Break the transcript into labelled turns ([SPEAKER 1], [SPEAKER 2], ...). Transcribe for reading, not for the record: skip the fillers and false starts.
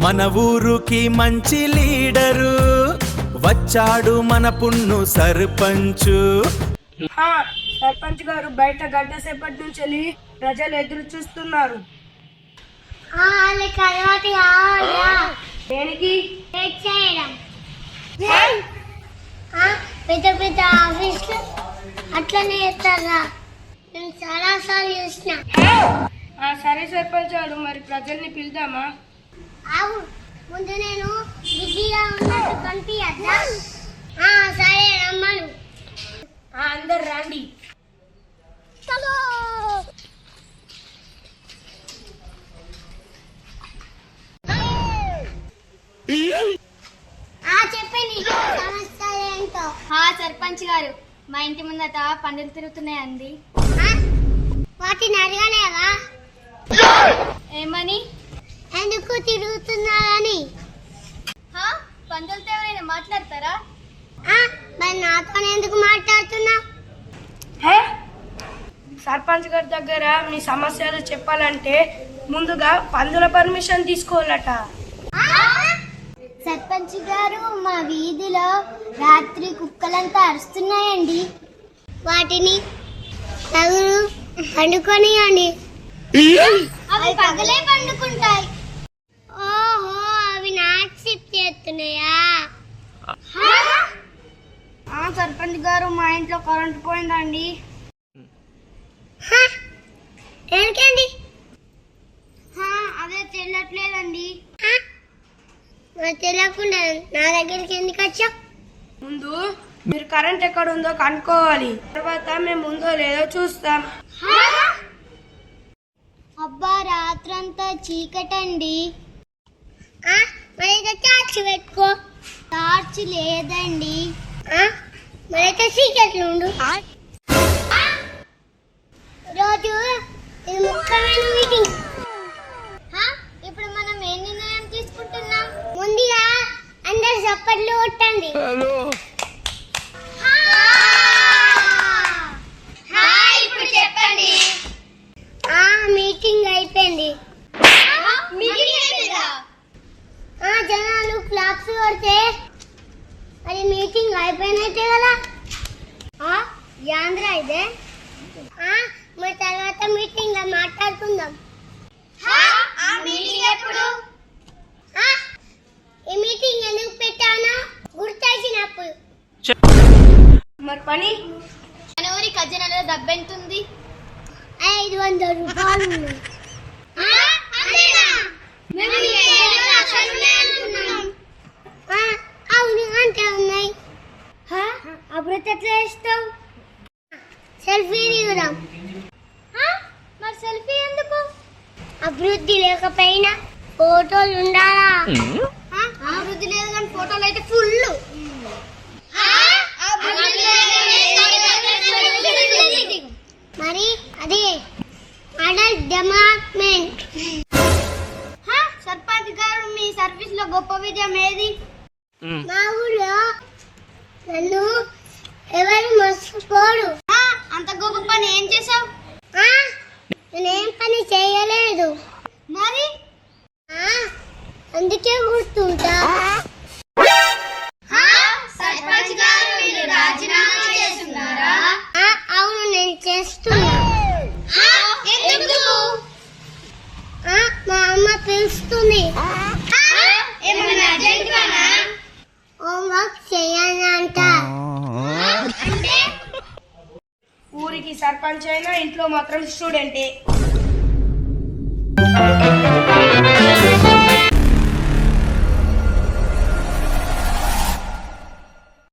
[SPEAKER 1] మన ఊరుకి మంచి లీడరు వచ్చాడు మన పున్ను సర్పంచు.
[SPEAKER 2] సర్పంచ్ గారు బయట గంట సేపటి నుంచి వెళ్ళి ప్రజలు ఎదురు చూస్తున్నారు. దేనికి?
[SPEAKER 3] పెద్ద పెద్ద ఆఫీసులు అట్లనే చేస్తారా? నేను చాలా సార్లు చూసిన.
[SPEAKER 2] సరే సర్పంచ్ గారు, మరి ప్రజల్ని పిలుద్దామా?
[SPEAKER 3] ఆవు, ముందు నేను బిజీగా ఉన్నట్టు కనిపించద్దా? సరే రమ్మను.
[SPEAKER 2] అందరు రండి.
[SPEAKER 3] చెప్పండి సమస్య ఏంటో.
[SPEAKER 4] సర్పంచ్ గారు, మా ఇంటి ముందట పండుగలు తిరుగుతున్నాయండి.
[SPEAKER 3] వాటిని అడగలేవా?
[SPEAKER 4] ఏమని?
[SPEAKER 3] ఎందుకు తిరుగుతున్నారని.
[SPEAKER 4] పండుగలతో ఎవరైనా మాట్లాడతారా?
[SPEAKER 3] మరి నాతో ఎందుకు మాట్లాడుతున్నా?
[SPEAKER 2] సర్పంచ్ గారి దగ్గర మీ సమస్యలు చెప్పాలంటే ముందుగా పందుల పర్మిషన్ తీసుకోవాలట.
[SPEAKER 3] సర్పంచ్ గారు, మా వీధిలో రాత్రి కుక్కలంతా అరుస్తున్నాయండి. వాటిని తగులు పండుకొనియండి. అవి పగలే పండుకుంటాయి. ఓహో, అవి నాట్ షిఫ్ట్ చేస్తున్నాయా?
[SPEAKER 2] సర్పంచ్ గారు, మా ఇంట్లో కరెంట్ పోయిందండి.
[SPEAKER 3] ఏంటండి?
[SPEAKER 2] అదే తెలియట్లేదండి.
[SPEAKER 3] తెలియకుండా నా దగ్గరికి ఎందుకు వచ్చా?
[SPEAKER 2] ముందు మీరు కరెంట్ ఎక్కడ ఉందో కనుక్కోవాలి, తర్వాత మేము ఉందో లేదో చూస్తాం.
[SPEAKER 3] అబ్బా, రాత్రంతా చీకటండి. మరైతే టార్చ్ పెట్టుకో. టార్చ్ లేదండి. మరైతే చీకట్లు ఉండు. రోజు ఇది ముఖ్యమైన మీటింగ్. ఇప్పుడు మనం ఏ నిర్ణయం తీసుకుంటున్నాం? ముందుగా అందరు చప్పట్లు కొట్టండి. ఇప్పుడు చెప్పండి. మీటింగ్ అయిపోయింది. జనాలు క్లాప్స్ కొడితే అది మీటింగ్ అయిపోయినట్టే కదా. యాంద్ర ఇదే. మరి తర్వాత మీటింగ్ లో మాట్లాడుకుందాం. ఈ మీటింగ్ ఎందుకు పెట్టానో గుర్తొచ్చినప్పుడు.
[SPEAKER 2] మరి పని?
[SPEAKER 4] మన ఊరి ఖజానాలో డబ్బెంతుంది?
[SPEAKER 3] 500 రూపాయలు. అవును, అంతే ఉన్నాయి. అభివృద్ధి ఎట్లా చేస్తావు? సెల్ఫీ దిగుదాం.
[SPEAKER 4] మరి సెల్ఫీ ఎందుకు?
[SPEAKER 3] అభివృద్ధి లేకపోయినా ఫోటోలు ఉండాలా?
[SPEAKER 4] అభివృద్ధి లేదు కానీ ఫోటోలు అయితే ఫుల్.
[SPEAKER 3] మరి అదే అడల్ట్ డెవలప్మెంట్.
[SPEAKER 4] సర్పంచ్ గారు, మీ సర్వీస్ లో గొప్ప విజయం ఏది?
[SPEAKER 3] మా ఊళ్ళో నన్ను ఎవరు మర్చిపోడు.
[SPEAKER 4] అంత గొప్ప పని ఏం చేసావు?
[SPEAKER 3] నేనేం పని చేయలేదు.
[SPEAKER 4] మరి
[SPEAKER 3] అందుకే గుర్తుంటా.
[SPEAKER 4] సర్పంచ్ గారు, మీరు రాజీనామా చేస్తున్నారా?
[SPEAKER 3] అవును, నేను చేస్తున్నా.
[SPEAKER 4] ఎందుకు?
[SPEAKER 3] మా అమ్మ పిలుస్తుంది.
[SPEAKER 4] ఏమన్నా అర్జెంట్ పనా?
[SPEAKER 3] హోంవర్క్ చేయాలంట.
[SPEAKER 4] అంటే
[SPEAKER 2] ఊరికి సర్పంచ్ అయినా ఇంట్లో మాత్రం స్టూడెంటే.